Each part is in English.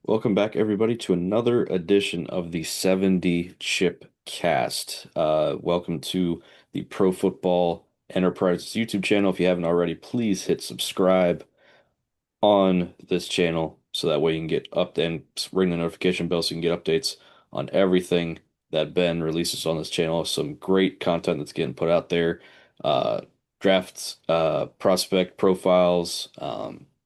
Welcome back, everybody, to another edition of the 70 Chip Cast. Welcome to the Pro Football Enterprises YouTube channel. If you haven't already, please hit subscribe on this channel so that way you can get up and ring the notification bell so you can get updates on everything that Ben releases on this channel. Some great content that's getting put out there. Uh, Drafts, prospect profiles.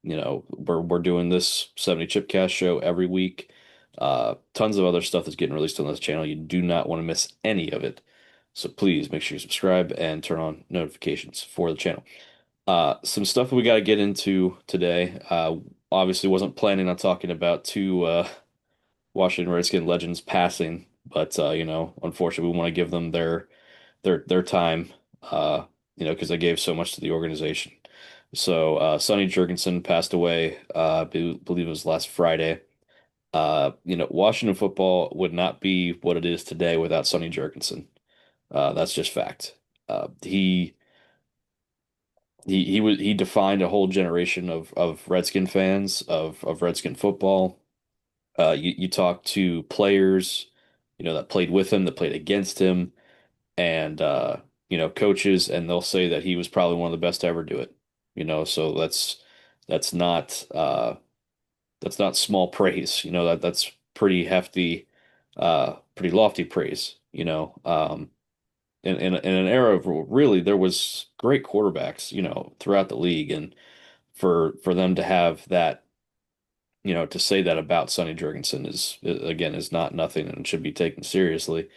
We're doing this 70 Chipcast show every week. Tons of other stuff that's getting released on this channel. You do not want to miss any of it. So please make sure you subscribe and turn on notifications for the channel. Some stuff we got to get into today. Obviously, wasn't planning on talking about two Washington Redskin legends passing, but unfortunately, we want to give them their time. Because they gave so much to the organization. So, Sonny Jurgensen passed away. Believe it was last Friday. Washington football would not be what it is today without Sonny Jurgensen. That's just fact. He he defined a whole generation of Redskin fans of Redskin football. You talk to players, that played with him, that played against him, and coaches, and they'll say that he was probably one of the best to ever do it. So that's not that's not small praise. That's pretty hefty, pretty lofty praise. In an era of really there was great quarterbacks, throughout the league, and for them to have that, to say that about Sonny Jurgensen is not nothing and should be taken seriously.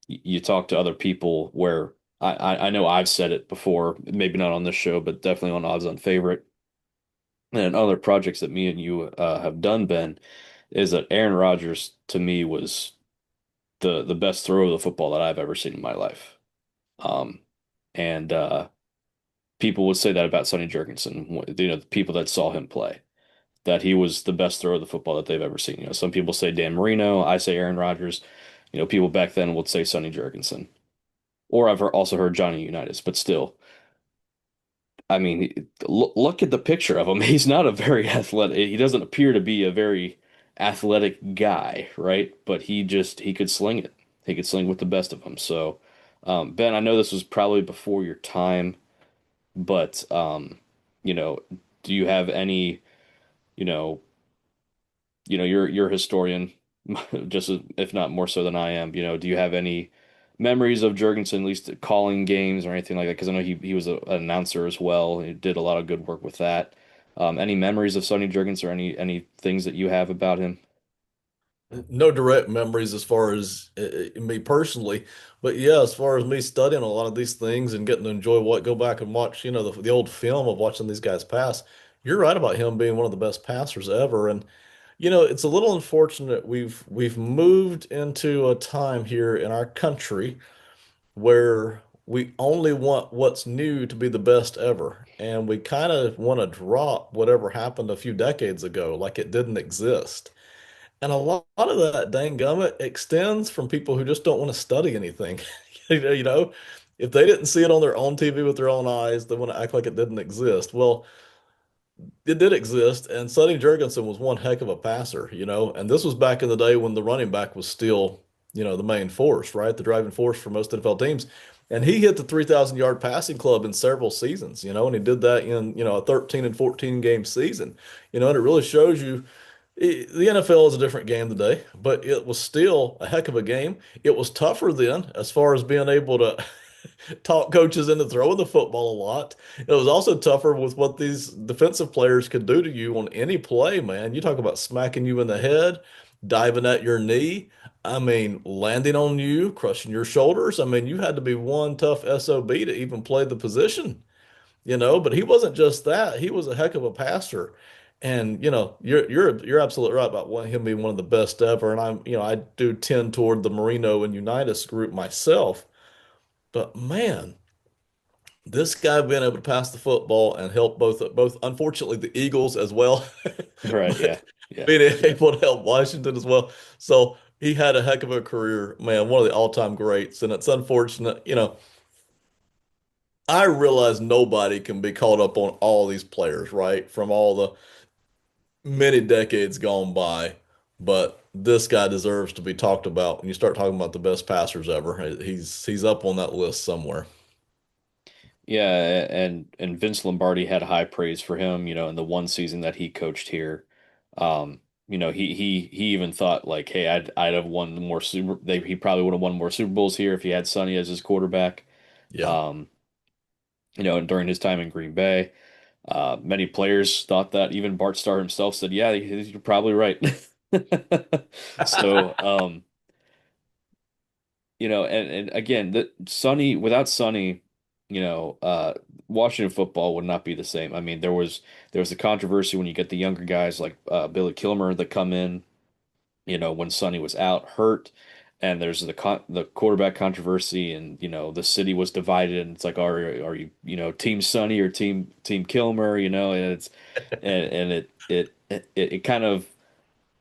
You talk to other people where I know I've said it before, maybe not on this show, but definitely on Odds On Favorite and other projects that me and you have done, Ben, is that Aaron Rodgers to me was the best throw of the football that I've ever seen in my life. Um, and people would say that about Sonny Jurgensen, the people that saw him play, that he was the best thrower of the football that they've ever seen. Some people say Dan Marino, I say Aaron Rodgers. People back then would say Sonny Jurgensen. Or I've also heard Johnny Unitas, but still, I mean, look at the picture of him. He's not a very athletic. He doesn't appear to be a very athletic guy, right? But he could sling it. He could sling with the best of them. So, Ben, I know this was probably before your time, but you know, do you have any, you know, you're a historian, just if not more so than I am. Do you have any memories of Jurgensen, at least calling games or anything like that? Because I know he was an announcer as well. He did a lot of good work with that. Any memories of Sonny Jurgensen or any things that you have about him? No direct memories as far as me personally, but yeah, as far as me studying a lot of these things and getting to enjoy go back and watch, the old film of watching these guys pass. You're right about him being one of the best passers ever, and it's a little unfortunate we've moved into a time here in our country where we only want what's new to be the best ever, and we kind of want to drop whatever happened a few decades ago, like it didn't exist. And a lot of that dang gummit extends from people who just don't want to study anything. If they didn't see it on their own TV with their own eyes, they want to act like it didn't exist. Well, it did exist, and Sonny Jurgensen was one heck of a passer, and this was back in the day when the running back was still, the main force, right? The driving force for most NFL teams. And he hit the 3,000 yard passing club in several seasons, and he did that in, a 13 and 14 game season, and it really shows you the NFL is a different game today, but it was still a heck of a game. It was tougher then as far as being able to talk coaches into throwing the football a lot. It was also tougher with what these defensive players could do to you on any play, man. You talk about smacking you in the head, diving at your knee. I mean, landing on you, crushing your shoulders. I mean, you had to be one tough SOB to even play the position, but he wasn't just that. He was a heck of a passer. And you're absolutely right about him being one of the best ever. And I do tend toward the Marino and Unitas group myself. But man, this guy being able to pass the football and help both unfortunately the Eagles as well, Right, yeah. but Yeah. being able to help Washington as well. So he had a heck of a career, man, one of the all-time greats. And it's unfortunate, I realize nobody can be caught up on all these players, right? From all the many decades gone by, but this guy deserves to be talked about. When you start talking about the best passers ever, he's up on that list somewhere. Yeah, and Vince Lombardi had high praise for him, in the one season that he coached here. He even thought like, hey, I'd have won more he probably would have won more Super Bowls here if he had Sonny as his quarterback. Yeah. Um, and during his time in Green Bay, many players thought that. Even Bart Starr himself said, "Yeah, you're probably right." So, and again, without Sonny, you know, uh, Washington football would not be the same. I mean, there was the controversy when you get the younger guys like Billy Kilmer that come in, when Sonny was out hurt, and there's the quarterback controversy, and the city was divided, and it's like, are you Team Sonny or Team Kilmer, and it kind of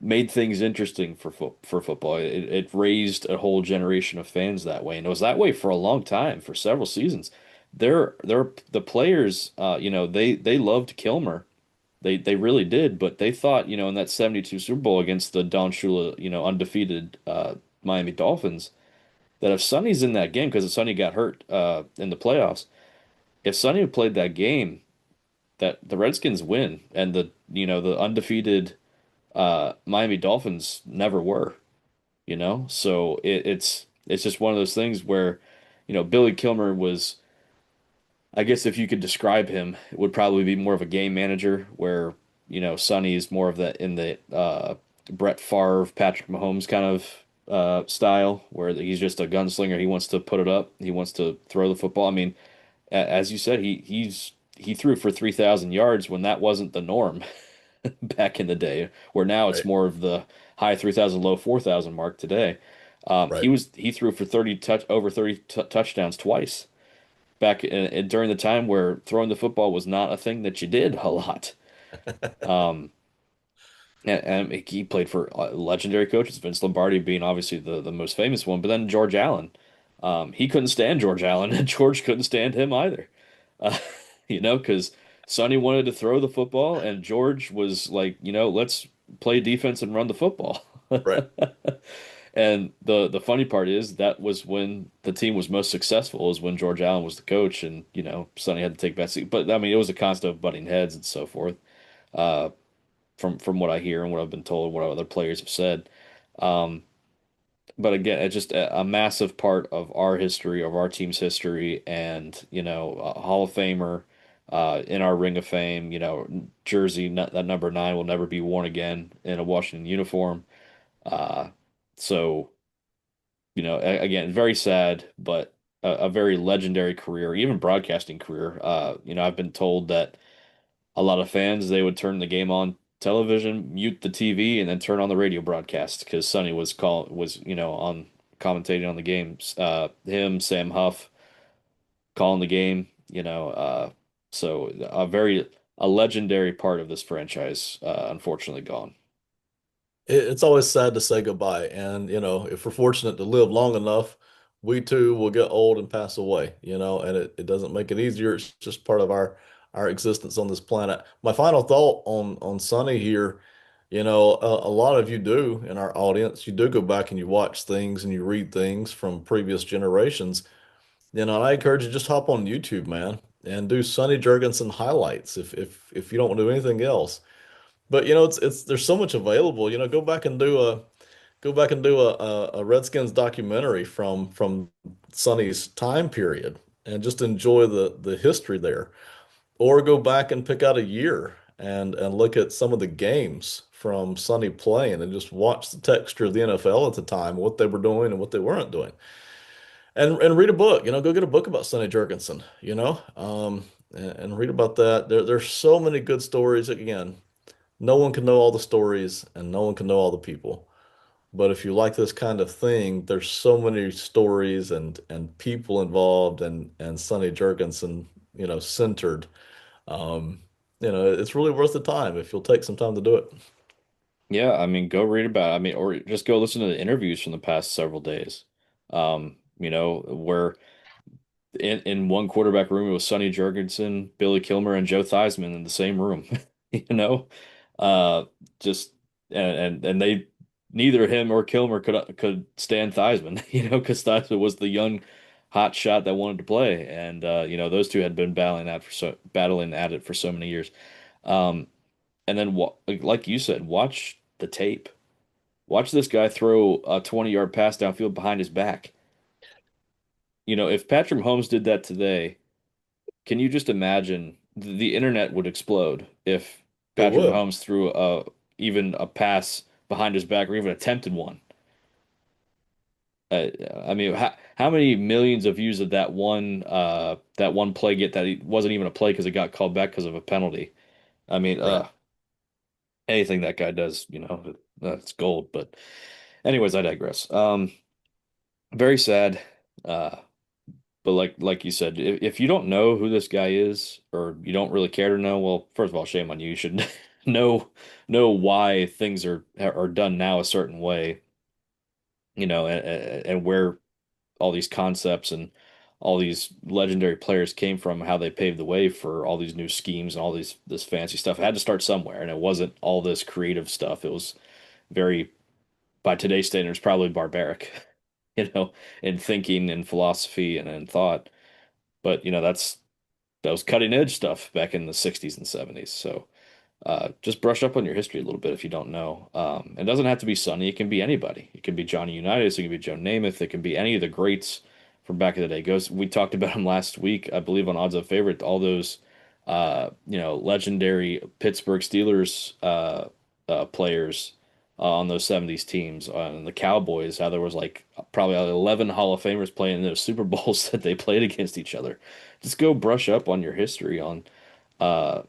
made things interesting for football. It raised a whole generation of fans that way, and it was that way for a long time, for several seasons. The players, they loved Kilmer. They really did, but they thought, in that 72 Super Bowl against the Don Shula, undefeated Miami Dolphins, that if Sonny's in that game, because Sonny got hurt in the playoffs, if Sonny had played that game, that the Redskins win, and the undefeated Miami Dolphins never were, So it's just one of those things where, Billy Kilmer was, I guess if you could describe him, it would probably be more of a game manager, where, Sonny is more of the in the Brett Favre, Patrick Mahomes kind of style, where he's just a gunslinger. He wants to put it up. He wants to throw the football. I mean, as you said, he threw for 3,000 yards when that wasn't the norm back in the day, where now it's Right. more of the high 3,000, low 4,000 mark today. Right. He threw for 30 touchdowns twice during the time where throwing the football was not a thing that you did a lot. Um, and he played for legendary coaches, Vince Lombardi being obviously the most famous one, but then George Allen. He couldn't stand George Allen, and George couldn't stand him either. Uh, because Sonny wanted to throw the football, and George was like, let's play defense and run the football. Right. And the funny part is that was when the team was most successful, is when George Allen was the coach, and Sonny had to take back seat. But I mean, it was a constant butting heads and so forth. Uh, from what I hear and what I've been told, what other players have said. Um, but again, it's just a massive part of our history, of our team's history, and a Hall of Famer in our Ring of Fame. Jersey that number 9 will never be worn again in a Washington uniform. Uh, so again, very sad, but a very legendary career, even broadcasting career. I've been told that a lot of fans, they would turn the game on television, mute the TV, and then turn on the radio broadcast because Sonny was on commentating on the games. Him, Sam Huff calling the game. So a legendary part of this franchise, unfortunately gone. It's always sad to say goodbye. And, if we're fortunate to live long enough, we too will get old and pass away, and it doesn't make it easier. It's just part of our existence on this planet. My final thought on Sonny here, a lot of you do in our audience, you do go back and you watch things and you read things from previous generations. And I encourage you just hop on YouTube, man, and do Sonny Jurgensen highlights if you don't want to do anything else. But it's there's so much available. Go back and do a Redskins documentary from Sonny's time period and just enjoy the history there. Or go back and pick out a year and look at some of the games from Sonny playing and just watch the texture of the NFL at the time, what they were doing and what they weren't doing. And read a book, go get a book about Sonny Jurgensen, and read about that. There's so many good stories. Again, no one can know all the stories and no one can know all the people. But if you like this kind of thing, there's so many stories and people involved and Sonny Jurgensen, centered. Um, it's really worth the time if you'll take some time to do it. Yeah, I mean, go read about it. I mean, or just go listen to the interviews from the past several days. Where in one quarterback room it was Sonny Jurgensen, Billy Kilmer, and Joe Theismann in the same room. You know, Uh, just and they neither him or Kilmer could stand Theismann, because Theismann was the young hot shot that wanted to play, and those two had been battling at it for so many years. Um, and then like you said, watch the tape. Watch this guy throw a 20-yard pass downfield behind his back. If Patrick Mahomes did that today, can you just imagine the internet would explode if It Patrick would. Mahomes threw even a pass behind his back or even attempted one? I mean, how many millions of views did that one play get that it wasn't even a play because it got called back because of a penalty? I mean, Right. anything that guy does, that's gold. But anyways, I digress. Very sad. Uh, But like you said, if you don't know who this guy is or you don't really care to know, well, first of all, shame on you. You should know why things are done now a certain way, and where all these concepts and all these legendary players came from, how they paved the way for all these new schemes and all this fancy stuff. It had to start somewhere, and it wasn't all this creative stuff. It was very, by today's standards, probably barbaric, in thinking and philosophy and in thought. But that was cutting edge stuff back in the 60s and 70s. So just brush up on your history a little bit if you don't know. It doesn't have to be Sonny. It can be anybody. It can be Johnny Unitas. It can be Joe Namath. It can be any of the greats from back in the day. We talked about him last week, I believe, on Odds of Favorite. All those, legendary Pittsburgh Steelers players on those 70s teams. And the Cowboys, how there was like probably 11 Hall of Famers playing in those Super Bowls that they played against each other. Just go brush up on your history on uh,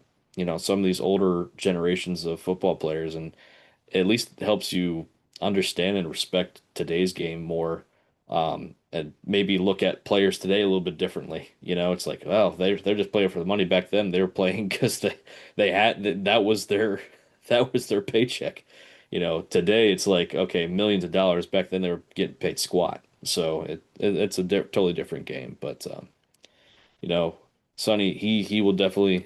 some of these older generations of football players, and at least helps you understand and respect today's game more, and maybe look at players today a little bit differently. It's like, well, they're just playing for the money. Back then, they were playing because they had that was their that was their paycheck. Today it's like, okay, millions of dollars. Back then, they were getting paid squat. So it's a totally different game, but you know, Sonny, he will definitely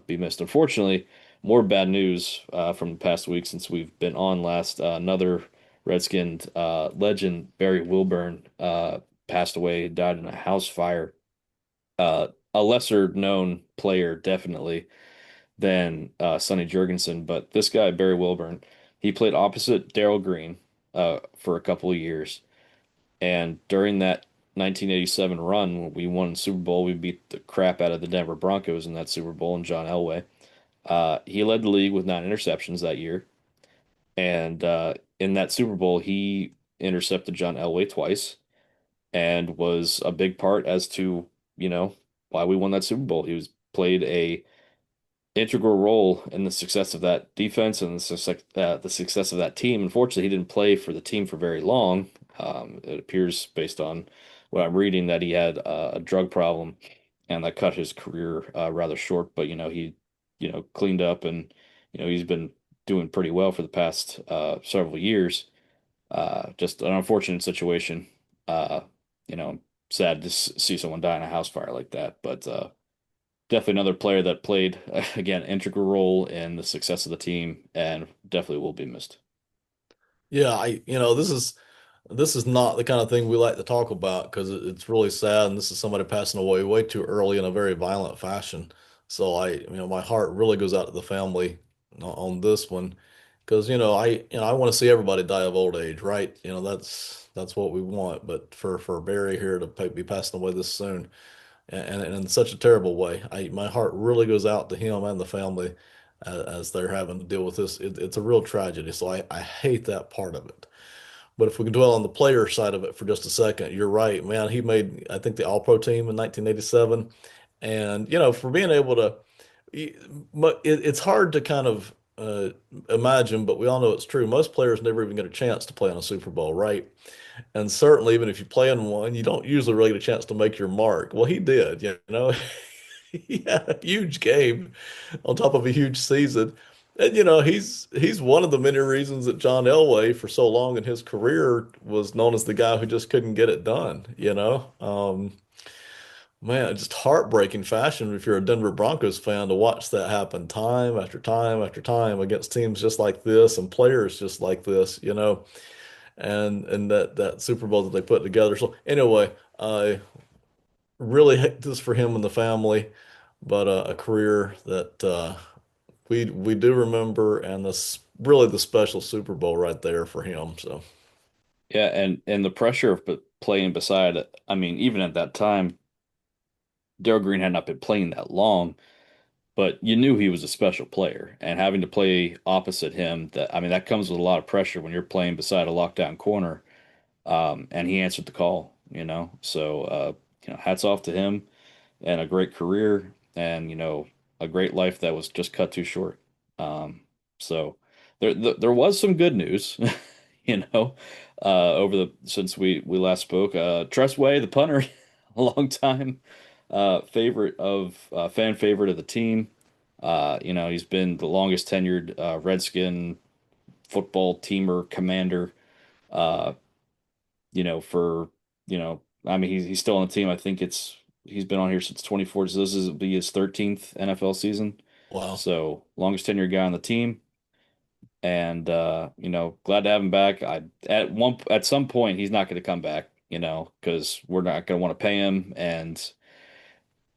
be missed. Unfortunately, more bad news from the past week since we've been on last. Another Redskin legend, Barry Wilburn, passed away, died in a house fire. A lesser known player, definitely, than Sonny Jurgensen, but this guy, Barry Wilburn, he played opposite Darrell Green for a couple of years. And during that 1987 run, when we won the Super Bowl, we beat the crap out of the Denver Broncos in that Super Bowl and John Elway. He led the league with 9 interceptions that year. And in that Super Bowl, he intercepted John Elway twice and was a big part as to, you know, why we won that Super Bowl. He was played a integral role in the success of that defense and the success of that team. Unfortunately, he didn't play for the team for very long. It appears, based on what I'm reading, that he had a drug problem, and that cut his career rather short. But he, cleaned up, and he's been doing pretty well for the past several years. Just an unfortunate situation. Uh, sad to see someone die in a house fire like that, but. Definitely another player that played, again, integral role in the success of the team and definitely will be missed. Yeah, this is not the kind of thing we like to talk about because it's really sad, and this is somebody passing away way too early in a very violent fashion. So my heart really goes out to the family on this one because I want to see everybody die of old age, right? That's what we want. But for Barry here to be passing away this soon, and in such a terrible way, my heart really goes out to him and the family as they're having to deal with this. It's a real tragedy. So I hate that part of it. But if we can dwell on the player side of it for just a second, you're right, man. He made, I think, the All-Pro team in 1987. And, for being able to, it's hard to kind of imagine, but we all know it's true. Most players never even get a chance to play in a Super Bowl, right? And certainly, even if you play in one, you don't usually really get a chance to make your mark. Well, he did, you know. He had a huge game on top of a huge season. And he's one of the many reasons that John Elway for so long in his career was known as the guy who just couldn't get it done. Man, just heartbreaking fashion if you're a Denver Broncos fan to watch that happen time after time after time against teams just like this and players just like this, and that Super Bowl that they put together. So anyway, I really hate this for him and the family, but a career that we do remember, and this really the special Super Bowl right there for him. So Yeah, and the pressure of playing beside it. I mean, even at that time, Darrell Green had not been playing that long, but you knew he was a special player, and having to play opposite him, that I mean, that comes with a lot of pressure when you're playing beside a lockdown corner. And he answered the call, you know. So, hats off to him and a great career and, a great life that was just cut too short. Um, so there was some good news, over the since we last spoke. Tress Way, the punter, a long time favorite of fan favorite of the team. He's been the longest tenured Redskin football teamer commander. Uh, for, I mean, he's still on the team. I think he's been on here since 24, so this is be his 13th NFL season. wow. So longest tenured guy on the team. And glad to have him back. At some point he's not going to come back, because we're not going to want to pay him and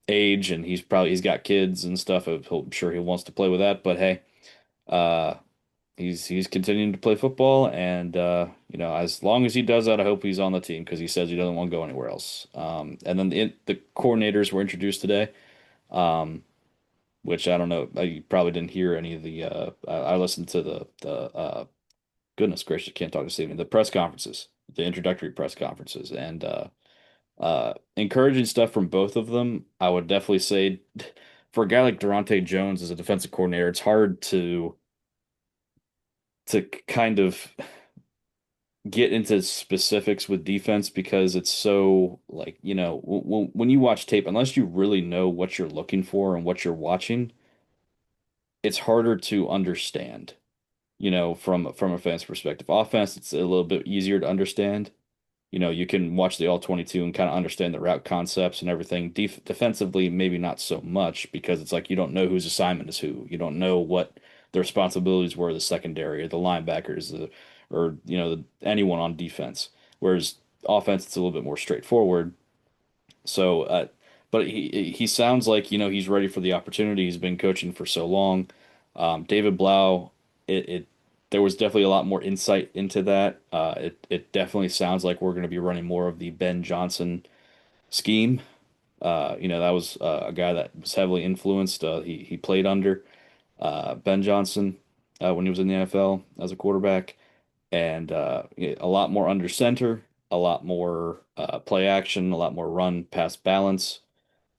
age, and he's got kids and stuff. I'm sure he wants to play with that, but hey, uh he's continuing to play football, and as long as he does that, I hope he's on the team because he says he doesn't want to go anywhere else. And then the coordinators were introduced today, um, which I don't know. You probably didn't hear any of the. I listened to the goodness gracious, I can't talk this evening. The press conferences, the introductory press conferences, and encouraging stuff from both of them. I would definitely say for a guy like Durante Jones as a defensive coordinator, it's hard to kind of get into specifics with defense because it's so like, when you watch tape, unless you really know what you're looking for and what you're watching, it's harder to understand, from a fan's perspective. Offense, it's a little bit easier to understand. You can watch the all 22 and kind of understand the route concepts and everything. Defensively, maybe not so much because it's like you don't know whose assignment is who. You don't know what the responsibilities were, the secondary or the linebackers, or anyone on defense. Whereas offense, it's a little bit more straightforward. So, but he sounds like he's ready for the opportunity. He's been coaching for so long. David Blau, it there was definitely a lot more insight into that. It definitely sounds like we're going to be running more of the Ben Johnson scheme. That was a guy that was heavily influenced. He played under Ben Johnson when he was in the NFL as a quarterback, and a lot more under center, a lot more play action, a lot more run pass balance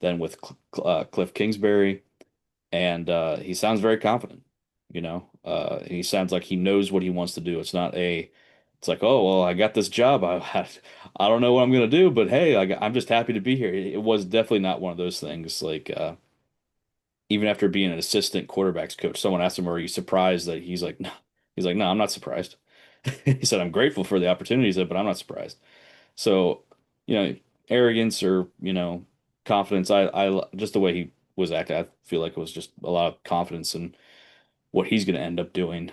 than with Cliff Kingsbury. And he sounds very confident. He sounds like he knows what he wants to do. It's like, oh well, I got this job. I don't know what I'm gonna do, but hey, I'm just happy to be here. It was definitely not one of those things. Like even after being an assistant quarterbacks coach, someone asked him, "Are you surprised that?" He's like, "No." He's like, "No, I'm not surprised." He said, "I'm grateful for the opportunity," he said, but I'm not surprised. So, arrogance or, confidence, I just the way he was acting, I feel like it was just a lot of confidence in what he's going to end up doing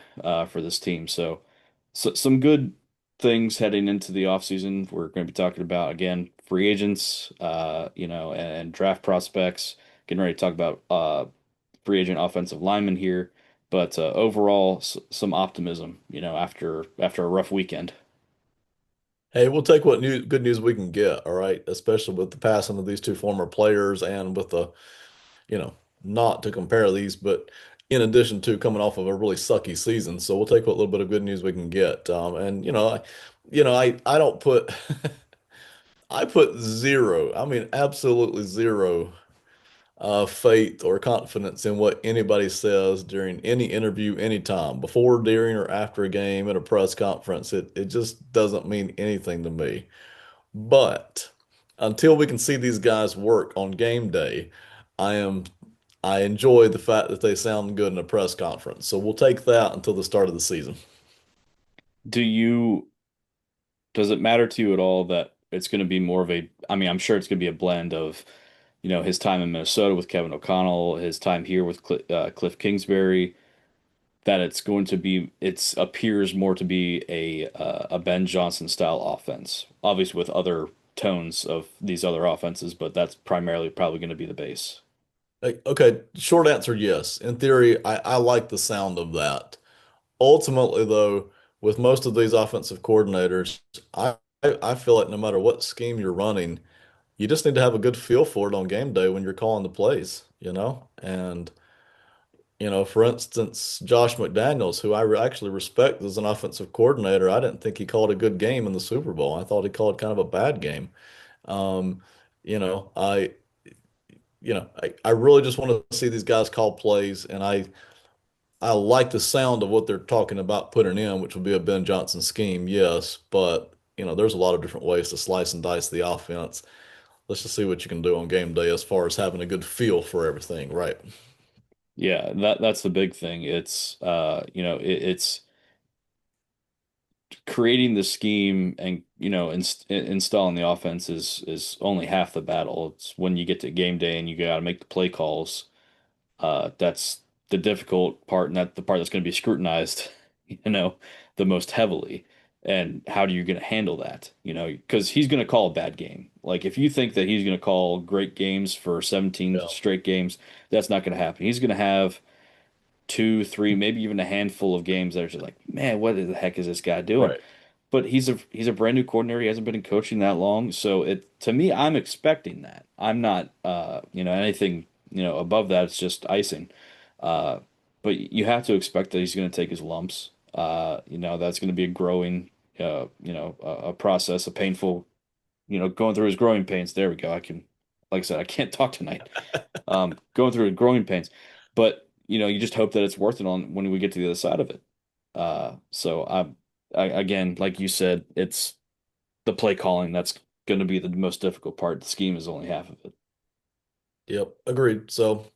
for this team. So some good things heading into the offseason. We're going to be talking about again free agents, and draft prospects. Getting ready to talk about free agent offensive linemen here, but overall some optimism. After a rough weekend. Hey, we'll take what good news we can get, all right? Especially with the passing of these two former players and with the, you know, not to compare these, but in addition to coming off of a really sucky season. So we'll take what little bit of good news we can get. And I don't put I put zero, I mean absolutely zero faith or confidence in what anybody says during any interview, anytime, before, during, or after a game at a press conference. It just doesn't mean anything to me. But until we can see these guys work on game day, I am I enjoy the fact that they sound good in a press conference. So we'll take that until the start of the season. Do you Does it matter to you at all that it's going to be more of a, I mean, I'm sure it's going to be a blend of his time in Minnesota with Kevin O'Connell, his time here with Cliff Kingsbury, that it's appears more to be a Ben Johnson style offense. Obviously with other tones of these other offenses, but that's primarily probably going to be the base. Okay, short answer, yes. In theory, I like the sound of that. Ultimately, though, with most of these offensive coordinators, I feel like no matter what scheme you're running, you just need to have a good feel for it on game day when you're calling the plays, you know? And, for instance, Josh McDaniels, who actually respect as an offensive coordinator, I didn't think he called a good game in the Super Bowl. I thought he called kind of a bad game. Um, you know, I, I really just want to see these guys call plays, and I like the sound of what they're talking about putting in, which would be a Ben Johnson scheme, yes, but there's a lot of different ways to slice and dice the offense. Let's just see what you can do on game day as far as having a good feel for everything, right? Yeah, that's the big thing. It's creating the scheme and installing the offense is only half the battle. It's when you get to game day and you got to make the play calls. That's the difficult part, and that the part that's going to be scrutinized, the most heavily. And how are you going to handle that? Because he's going to call a bad game. Like if you think that he's going to call great games for 17 Yeah, straight games, that's not going to happen. He's going to have two, three, maybe even a handful of games that are just like, man, what the heck is this guy doing? right. But he's a brand new coordinator. He hasn't been in coaching that long, so it to me, I'm expecting that. I'm not, anything, above that. It's just icing. Uh, but you have to expect that he's going to take his lumps. That's going to be a growing, a process, a painful, going through his growing pains. There we go. Like I said, I can't talk tonight. Going through growing pains, but you just hope that it's worth it on when we get to the other side of it. So again, like you said, it's the play calling that's going to be the most difficult part. The scheme is only half of it. Yep, agreed. So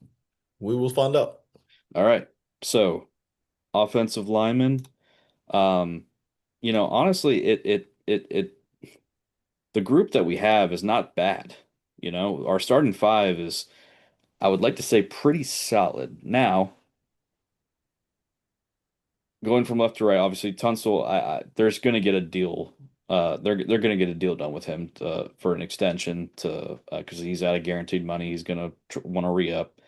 we will find out. All right. So offensive lineman, um, honestly, the group that we have is not bad. Our starting five is, I would like to say, pretty solid. Now, going from left to right, obviously Tunsil, there's going to get a deal. They're going to get a deal done with him for an extension to because he's out of guaranteed money. He's going to want to re-up,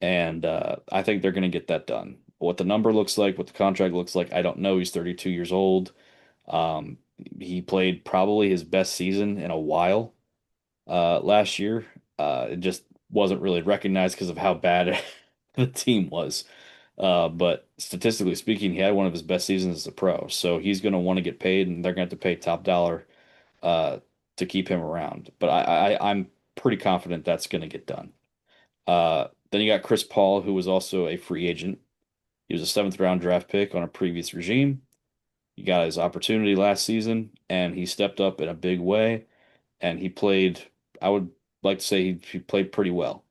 and I think they're going to get that done. What the number looks like, what the contract looks like, I don't know. He's 32 years old. Um, he played probably his best season in a while last year. It just wasn't really recognized because of how bad the team was. But statistically speaking, he had one of his best seasons as a pro. So he's going to want to get paid, and they're going to have to pay top dollar uh, to keep him around. But I'm pretty confident that's going to get done. Then you got Chris Paul, who was also a free agent. He was a seventh round draft pick on a previous regime. He got his opportunity last season, and he stepped up in a big way. And he played, I would like to say he played pretty well.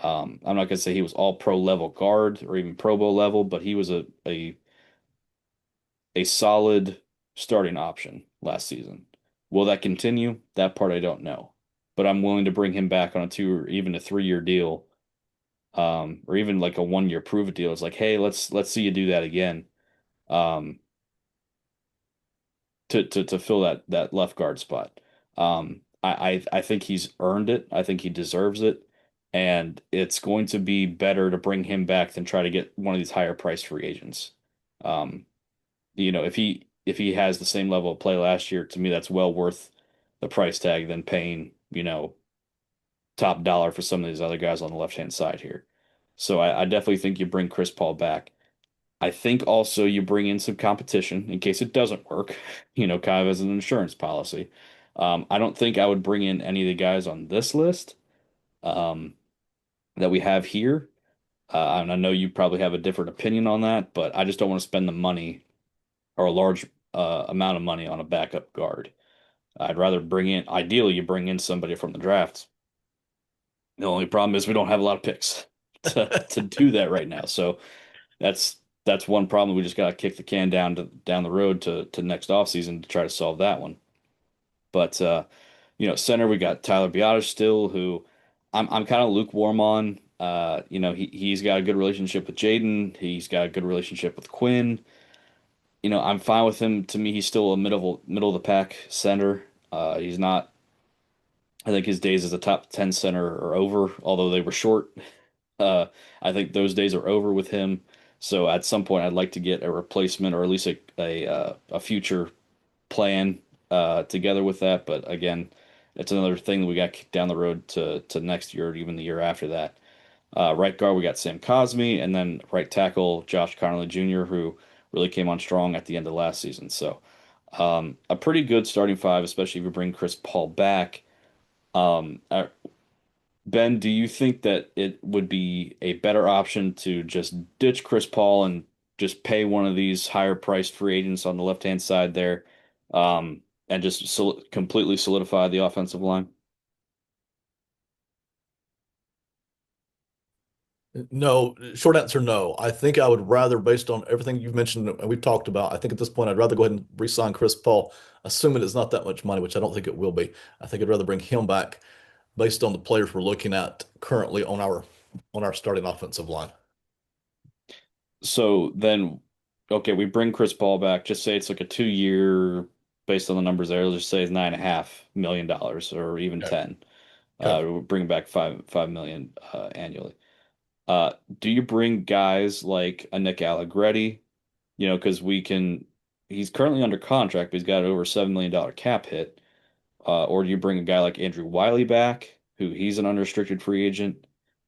I'm not going to say he was all pro level guard or even Pro Bowl level, but he was a solid starting option last season. Will that continue? That part I don't know. But I'm willing to bring him back on a 2 or even a 3 year deal, or even like a 1 year prove it deal. It's like, hey, let's see you do that again, um, to fill that left guard spot. I think he's earned it. I think he deserves it, and it's going to be better to bring him back than try to get one of these higher priced free agents. Um, if he has the same level of play last year, to me that's well worth the price tag than paying, top dollar for some of these other guys on the left-hand side here. So I definitely think you bring Chris Paul back. I think also you bring in some competition in case it doesn't work, kind of as an insurance policy. I don't think I would bring in any of the guys on this list um, that we have here. And I know you probably have a different opinion on that, but I just don't want to spend the money or a large amount of money on a backup guard. I'd rather ideally, you bring in somebody from the draft. The only problem is we don't have a lot of picks to do that right now. So that's that's one problem. We just got to kick the can down the road to next offseason to try to solve that one. But center we got Tyler Biotis still, who I'm kind of lukewarm on. He's got a good relationship with Jaden. He's got a good relationship with Quinn. I'm fine with him. To me, he's still a middle of the pack center. He's not. I think his days as a top 10 center are over, although they were short. Uh, I think those days are over with him. So at some point, I'd like to get a replacement or at least a future plan together with that. But again, it's another thing that we got kicked down the road to next year or even the year after that. Right guard, we got Sam Cosmi, and then right tackle, Josh Connolly Jr., who really came on strong at the end of last season. So a pretty good starting five, especially if you bring Chris Paul back. Uh, Ben, do you think that it would be a better option to just ditch Chris Paul and just pay one of these higher priced free agents on the left-hand side there, and just completely solidify the offensive line? No, short answer, no. I think I would rather, based on everything you've mentioned and we've talked about, I think at this point I'd rather go ahead and re-sign Chris Paul, assuming it's not that much money, which I don't think it will be. I think I'd rather bring him back based on the players we're looking at currently on our starting offensive line. So then, okay, we bring Chris Paul back. Just say it's like a 2 year, based on the numbers there. Let's just say it's $9.5 million or even Okay. 10. Okay. We'll bring back five million annually. Do you bring guys like a Nick Allegretti? Because he's currently under contract, but he's got over $7 million cap hit. Or do you bring a guy like Andrew Wiley back, who he's an unrestricted free agent?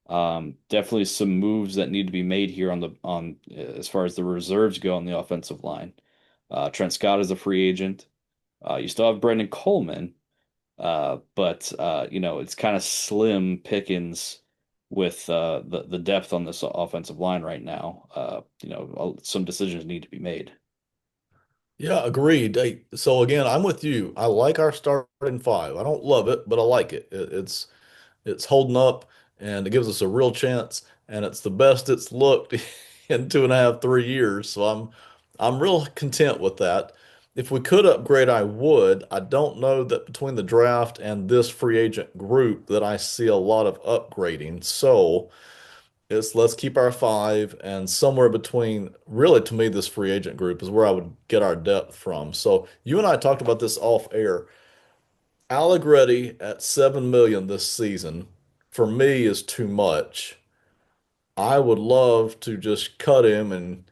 Definitely some moves that need to be made here on as far as the reserves go on the offensive line. Trent Scott is a free agent. You still have Brendan Coleman, but it's kind of slim pickings with the depth on this offensive line right now. Some decisions need to be made. Yeah, agreed. Hey, so again, I'm with you. I like our starting five. I don't love it, but I like it. It's holding up and it gives us a real chance, and it's the best it's looked in 2.5, 3 years. So I'm real content with that. If we could upgrade, I would. I don't know that between the draft and this free agent group that I see a lot of upgrading. So let's keep our five, and somewhere between, really, to me, this free agent group is where I would get our depth from. So you and I talked about this off air. Allegretti at 7 million this season for me is too much. I would love to just cut him and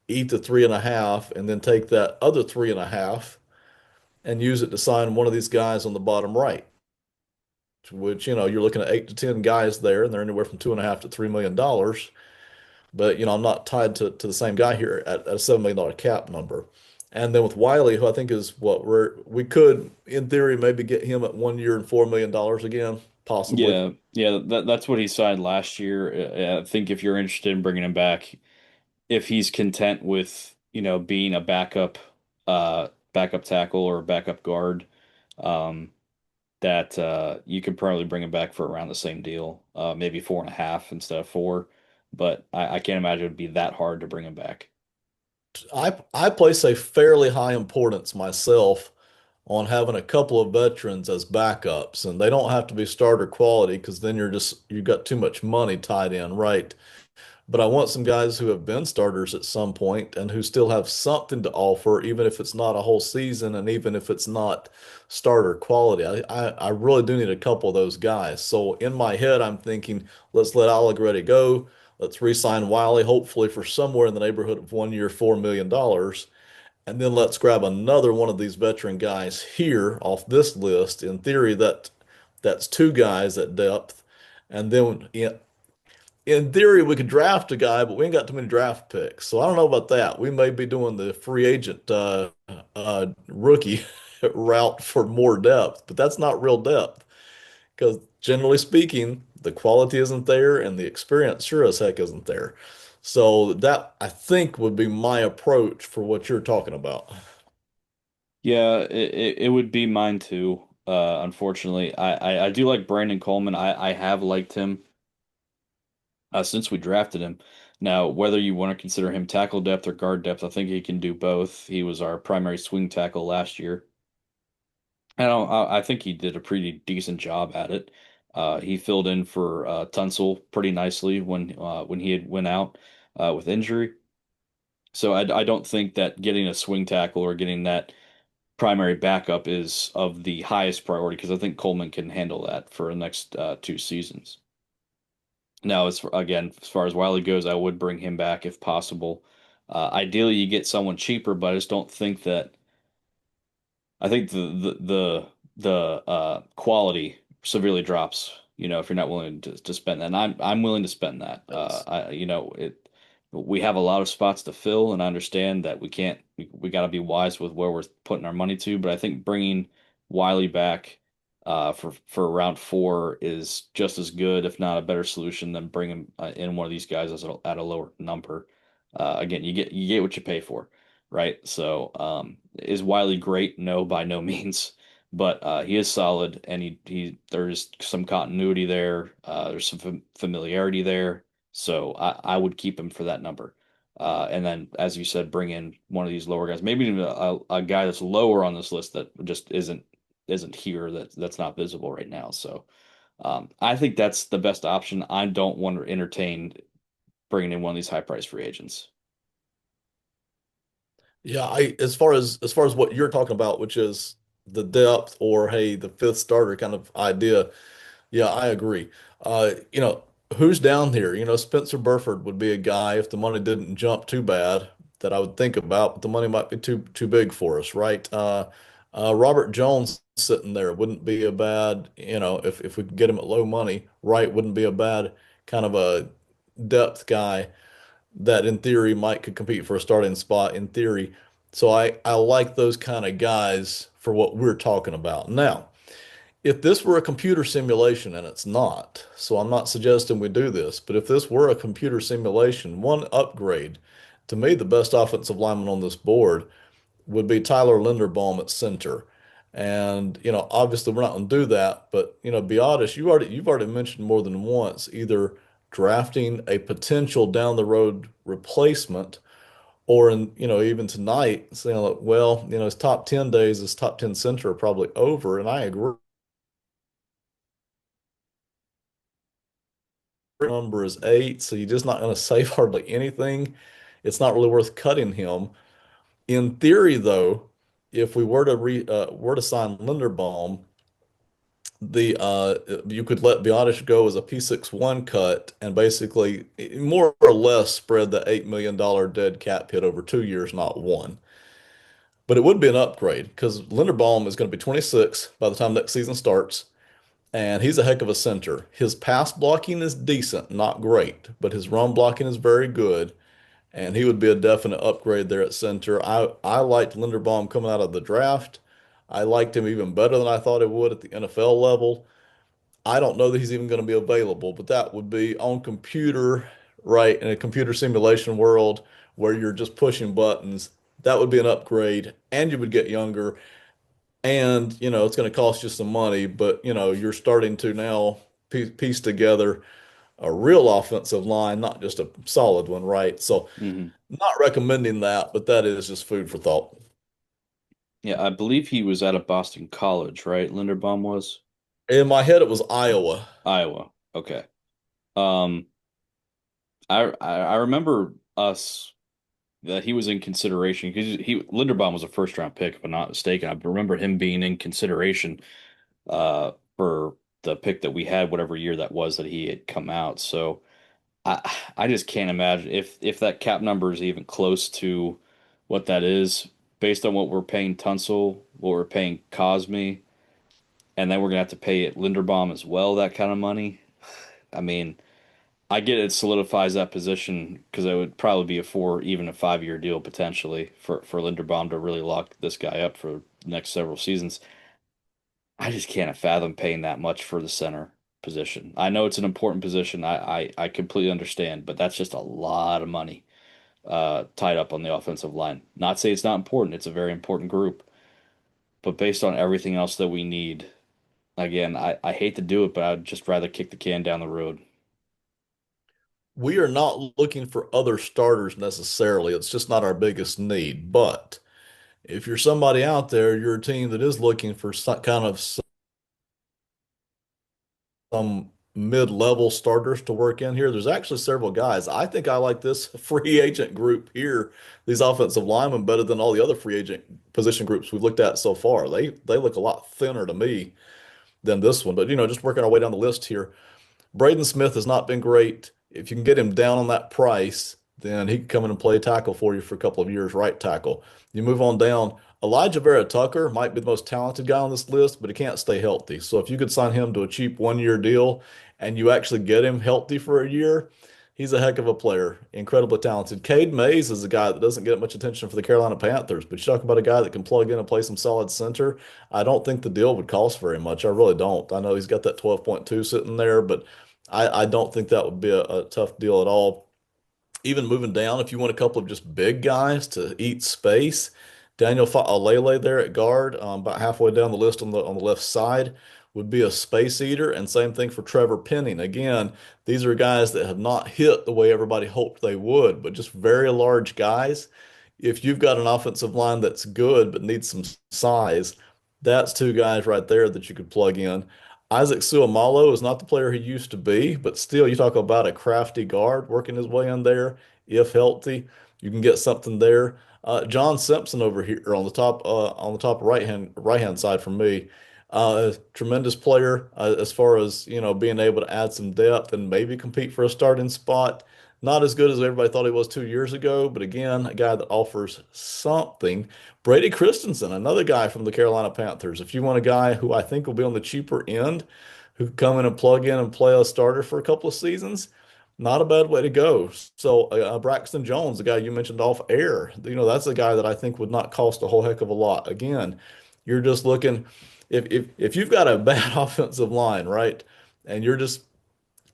eat the 3.5 and then take that other 3.5 and use it to sign one of these guys on the bottom right, which, you're looking at 8 to 10 guys there, and they're anywhere from 2.5 to $3 million. But, I'm not tied to the same guy here at a $7 million cap number. And then with Wiley, who I think is what we could, in theory, maybe get him at 1 year and $4 million again, possibly. Yeah, that's what he signed last year. I think if you're interested in bringing him back, if he's content with, being a backup tackle or a backup guard, um, that you could probably bring him back for around the same deal, maybe 4.5 instead of 4. But I can't imagine it would be that hard to bring him back. I place a fairly high importance myself on having a couple of veterans as backups, and they don't have to be starter quality because then you've got too much money tied in, right? But I want some guys who have been starters at some point and who still have something to offer, even if it's not a whole season and even if it's not starter quality. I really do need a couple of those guys. So in my head, I'm thinking, let's let Allegretti go. Let's re-sign Wiley, hopefully for somewhere in the neighborhood of 1 year, $4 million. And then let's grab another one of these veteran guys here off this list. In theory, that's two guys at depth. And then in theory, we could draft a guy, but we ain't got too many draft picks. So I don't know about that. We may be doing the free agent rookie route for more depth, but that's not real depth because generally speaking, the quality isn't there and the experience sure as heck isn't there. So that I think would be my approach for what you're talking about. Yeah, it would be mine too. Unfortunately, I do like Brandon Coleman. I have liked him since we drafted him. Now, whether you want to consider him tackle depth or guard depth, I think he can do both. He was our primary swing tackle last year. I think he did a pretty decent job at it. He filled in for Tunsil pretty nicely when he had went out with injury. So I don't think that getting a swing tackle or getting that primary backup is of the highest priority because I think Coleman can handle that for the next 2 seasons. Now, again, as far as Wiley goes, I would bring him back if possible. Ideally, you get someone cheaper, but I just don't think that I think the quality severely drops, if you're not willing to spend that. And I'm willing to spend that. Yes. We have a lot of spots to fill, and I understand that we got to be wise with where we're putting our money to. But I think bringing Wiley back for round four is just as good, if not a better solution than bringing in one of these guys at a lower number. Again, you get what you pay for, right? So, is Wiley great? No, by no means. But he is solid, and there's some continuity there. There's some familiarity there, so I would keep him for that number. And then, as you said, bring in one of these lower guys, maybe even a guy that's lower on this list that just isn't here that's not visible right now. So I think that's the best option. I don't want to entertain bringing in one of these high price free agents. Yeah, as far as what you're talking about, which is the depth or hey, the fifth starter kind of idea. Yeah, I agree. Who's down here? Spencer Burford would be a guy if the money didn't jump too bad that I would think about, but the money might be too big for us, right? Robert Jones sitting there wouldn't be a bad, if we could get him at low money, right? Wouldn't be a bad kind of a depth guy that in theory might could compete for a starting spot in theory. So I like those kind of guys for what we're talking about. Now, if this were a computer simulation, and it's not, so I'm not suggesting we do this, but if this were a computer simulation, one upgrade, to me, the best offensive lineman on this board would be Tyler Linderbaum at center. And, obviously we're not going to do that, but, be honest, you've already mentioned more than once either drafting a potential down the road replacement or even tonight saying like, well, his top 10 days, his top 10 center are probably over. And I agree. Number is 8, so you're just not going to save hardly anything. It's not really worth cutting him. In theory, though, if we were to sign Linderbaum, the you could let Biotish go as a P61 cut and basically more or less spread the $8 million dead cap hit over 2 years, not one. But it would be an upgrade because Linderbaum is going to be 26 by the time next season starts. And he's a heck of a center. His pass blocking is decent, not great, but his run blocking is very good. And he would be a definite upgrade there at center. I liked Linderbaum coming out of the draft. I liked him even better than I thought he would at the NFL level. I don't know that he's even going to be available, but that would be on computer, right? In a computer simulation world where you're just pushing buttons, that would be an upgrade, and you would get younger. And, it's going to cost you some money, but, you're starting to now piece together a real offensive line, not just a solid one, right? So, Hmm. not recommending that, but that is just food for thought. Yeah, I believe he was out of Boston College, right? Linderbaum was In my head, it was Iowa. Iowa. Okay. Um, I remember us that he was in consideration because Linderbaum was a first round pick, if I'm not mistaken. I remember him being in consideration for the pick that we had, whatever year that was that he had come out. So I just can't imagine if that cap number is even close to what that is based on what we're paying Tunsil, what we're paying Cosme, and then we're gonna have to pay Linderbaum as well, that kind of money. I mean, I get it solidifies that position because it would probably be a 4, even a 5 year deal potentially for Linderbaum to really lock this guy up for the next several seasons. I just can't fathom paying that much for the center position. I know it's an important position. I completely understand, but that's just a lot of money tied up on the offensive line. Not say it's not important. It's a very important group, but based on everything else that we need, again, I hate to do it, but I'd just rather kick the can down the road. We are not looking for other starters necessarily. It's just not our biggest need. But if you're somebody out there, you're a team that is looking for some kind of some mid-level starters to work in here. There's actually several guys. I think I like this free agent group here, these offensive linemen, better than all the other free agent position groups we've looked at so far. They look a lot thinner to me than this one. But just working our way down the list here. Braden Smith has not been great. If you can get him down on that price, then he can come in and play tackle for you for a couple of years, right tackle. You move on down. Elijah Vera Tucker might be the most talented guy on this list, but he can't stay healthy. So if you could sign him to a cheap 1 year deal and you actually get him healthy for a year, he's a heck of a player, incredibly talented. Cade Mays is a guy that doesn't get much attention for the Carolina Panthers, but you talk about a guy that can plug in and play some solid center. I don't think the deal would cost very much. I really don't. I know he's got that 12.2 sitting there, but I don't think that would be a tough deal at all. Even moving down, if you want a couple of just big guys to eat space, Daniel Alele there at guard, about halfway down the list on the left side, would be a space eater. And same thing for Trevor Penning. Again, these are guys that have not hit the way everybody hoped they would, but just very large guys. If you've got an offensive line that's good but needs some size, that's two guys right there that you could plug in. Isaac Suamalo is not the player he used to be, but still, you talk about a crafty guard working his way in there. If healthy, you can get something there. John Simpson over here on the top right hand side for me. Tremendous player as far as being able to add some depth and maybe compete for a starting spot. Not as good as everybody thought he was 2 years ago, but again, a guy that offers something. Brady Christensen, another guy from the Carolina Panthers. If you want a guy who I think will be on the cheaper end, who can come in and plug in and play a starter for a couple of seasons, not a bad way to go. So Braxton Jones, the guy you mentioned off air, that's a guy that I think would not cost a whole heck of a lot. Again, you're just looking if you've got a bad offensive line, right, and you're just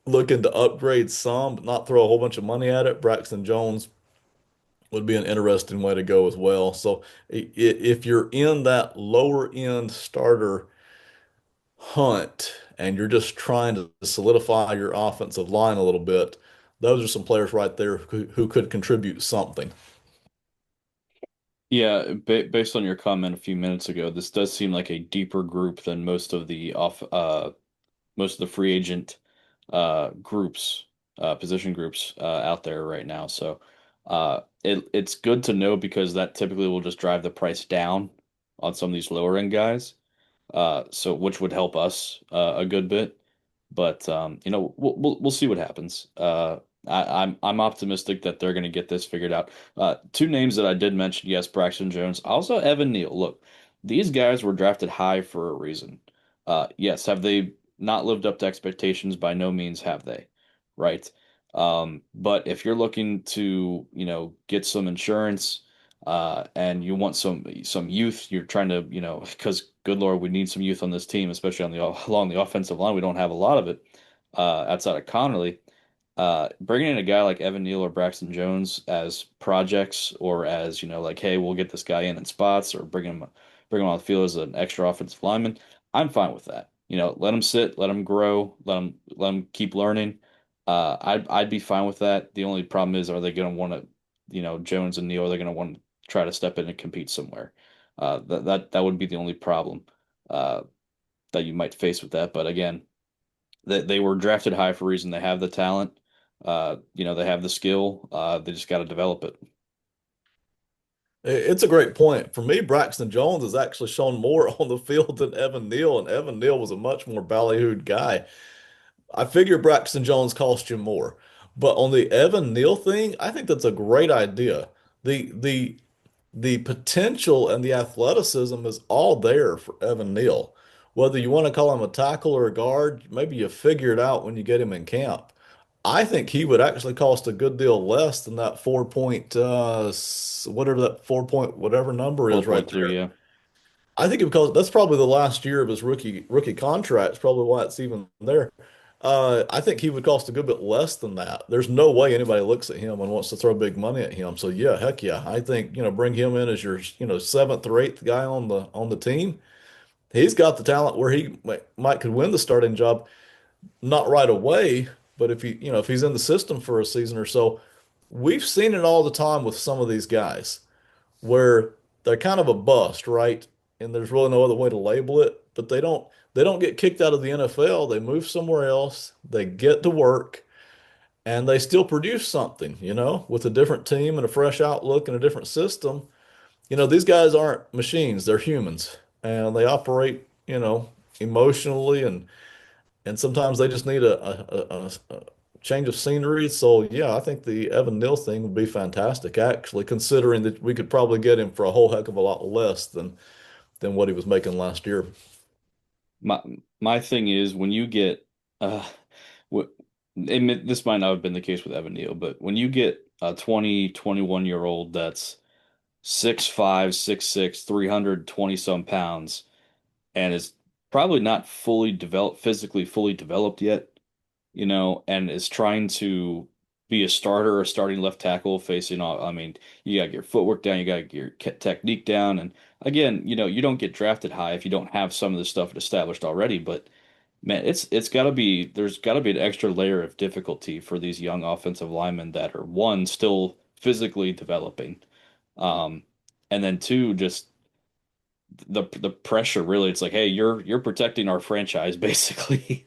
looking to upgrade some, but not throw a whole bunch of money at it, Braxton Jones would be an interesting way to go as well. So if you're in that lower end starter hunt and you're just trying to solidify your offensive line a little bit, those are some players right there who could contribute something. Yeah, based on your comment a few minutes ago, this does seem like a deeper group than most of the free agent groups, position groups out there right now. So it's good to know because that typically will just drive the price down on some of these lower end guys. So which would help us a good bit. But we'll see what happens. I'm optimistic that they're going to get this figured out. Two names that I did mention, yes, Braxton Jones, also Evan Neal. Look, these guys were drafted high for a reason. Yes, have they not lived up to expectations? By no means have they, right? But if you're looking to, get some insurance, and you want some youth, you're trying to, because good Lord, we need some youth on this team, especially along the offensive line. We don't have a lot of it outside of Connerly. Bringing in a guy like Evan Neal or Braxton Jones as projects, or as like, hey, we'll get this guy in spots, or bring him on the field as an extra offensive lineman. I'm fine with that. Let him sit, let him grow, let him keep learning. I'd be fine with that. The only problem is, are they going to want to, Jones and Neal, are they going to want to try to step in and compete somewhere? That would be the only problem uh, that you might face with that. But again, they were drafted high for a reason. They have the talent. They have the skill. They just got to develop it. It's a great point. For me, Braxton Jones has actually shown more on the field than Evan Neal, and Evan Neal was a much more ballyhooed guy. I figure Braxton Jones cost you more. But on the Evan Neal thing, I think that's a great idea. The potential and the athleticism is all there for Evan Neal. Whether you want to call him a tackle or a guard, maybe you figure it out when you get him in camp. I think he would actually cost a good deal less than that whatever that 4 point whatever number is right 4.3, there. yeah. I think because that's probably the last year of his rookie contract. It's probably why it's even there. I think he would cost a good bit less than that. There's no way anybody looks at him and wants to throw big money at him. So yeah, heck yeah. I think, bring him in as your, seventh or eighth guy on the team. He's got the talent where he might could win the starting job, not right away, but if he's in the system for a season or so, we've seen it all the time with some of these guys where they're kind of a bust, right? And there's really no other way to label it. but they don't get kicked out of the NFL. They move somewhere else. They get to work and they still produce something, with a different team and a fresh outlook and a different system. These guys aren't machines, they're humans and they operate, emotionally and sometimes they just need a change of scenery. So yeah, I think the Evan Neal thing would be fantastic, actually, considering that we could probably get him for a whole heck of a lot less than what he was making last year. My my thing is when you get what this might not have been the case with Evan Neal, but when you get a 21 year old that's 6'5", 6'6", 320 some pounds and is probably not fully developed, physically fully developed yet, and is trying to be a starter or starting left tackle facing all, I mean, you got your footwork down, you got your technique down. And again, you don't get drafted high if you don't have some of this stuff established already. But man, it's got to be, there's got to be an extra layer of difficulty for these young offensive linemen that are one, still physically developing. Um, and then two, just the pressure really, it's like, hey, you're protecting our franchise basically.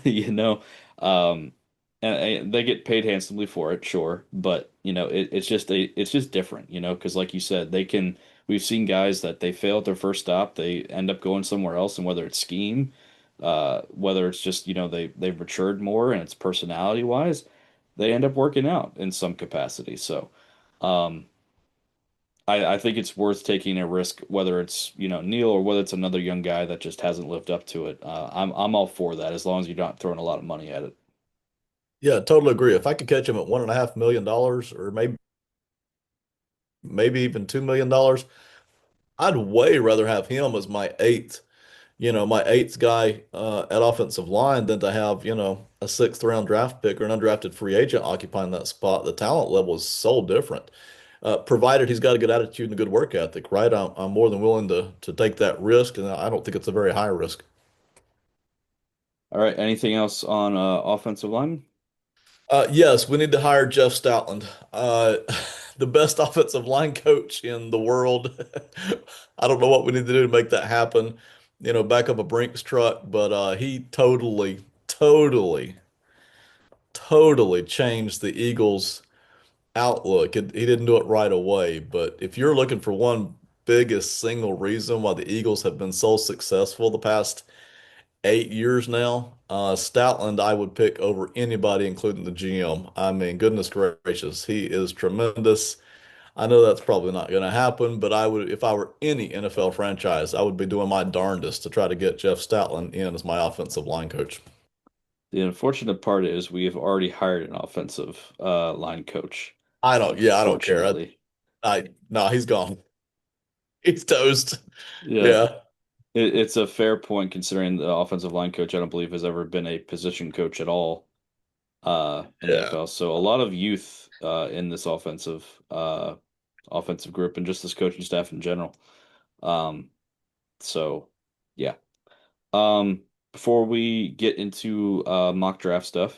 you know, um, and they get paid handsomely for it, sure, but it's just different, because like you said, we've seen guys that they fail at their first stop, they end up going somewhere else, and whether it's scheme, whether it's just, they've matured more and it's personality wise, they end up working out in some capacity. So, um, I think it's worth taking a risk, whether it's, Neil or whether it's another young guy that just hasn't lived up to it. I'm all for that as long as you're not throwing a lot of money at it. Yeah, totally agree. If I could catch him at $1.5 million or maybe even $2 million, I'd way rather have him as my eighth guy at offensive line than to have, a sixth round draft pick or an undrafted free agent occupying that spot. The talent level is so different. Provided he's got a good attitude and a good work ethic, right? I'm more than willing to take that risk, and I don't think it's a very high risk. All right. Anything else on offensive line? Yes, we need to hire Jeff Stoutland, the best offensive line coach in the world. I don't know what we need to do to make that happen. Back up a Brinks truck, but he totally changed the Eagles' outlook. He didn't do it right away, but if you're looking for one biggest single reason why the Eagles have been so successful the past 8 years now, Stoutland I would pick over anybody, including the GM. I mean, goodness gracious, he is tremendous. I know that's probably not going to happen, but I would, if I were any NFL franchise, I would be doing my darndest to try to get Jeff Stoutland in as my offensive line coach. The unfortunate part is we have already hired an offensive line coach, Yeah, I don't care. unfortunately. No, he's gone. He's toast. Yeah. Yeah. It's a fair point considering the offensive line coach, I don't believe, has ever been a position coach at all in the Yeah. NFL. So a lot of youth in this offensive group and just this coaching staff in general. Um, so yeah. Before we get into mock draft stuff,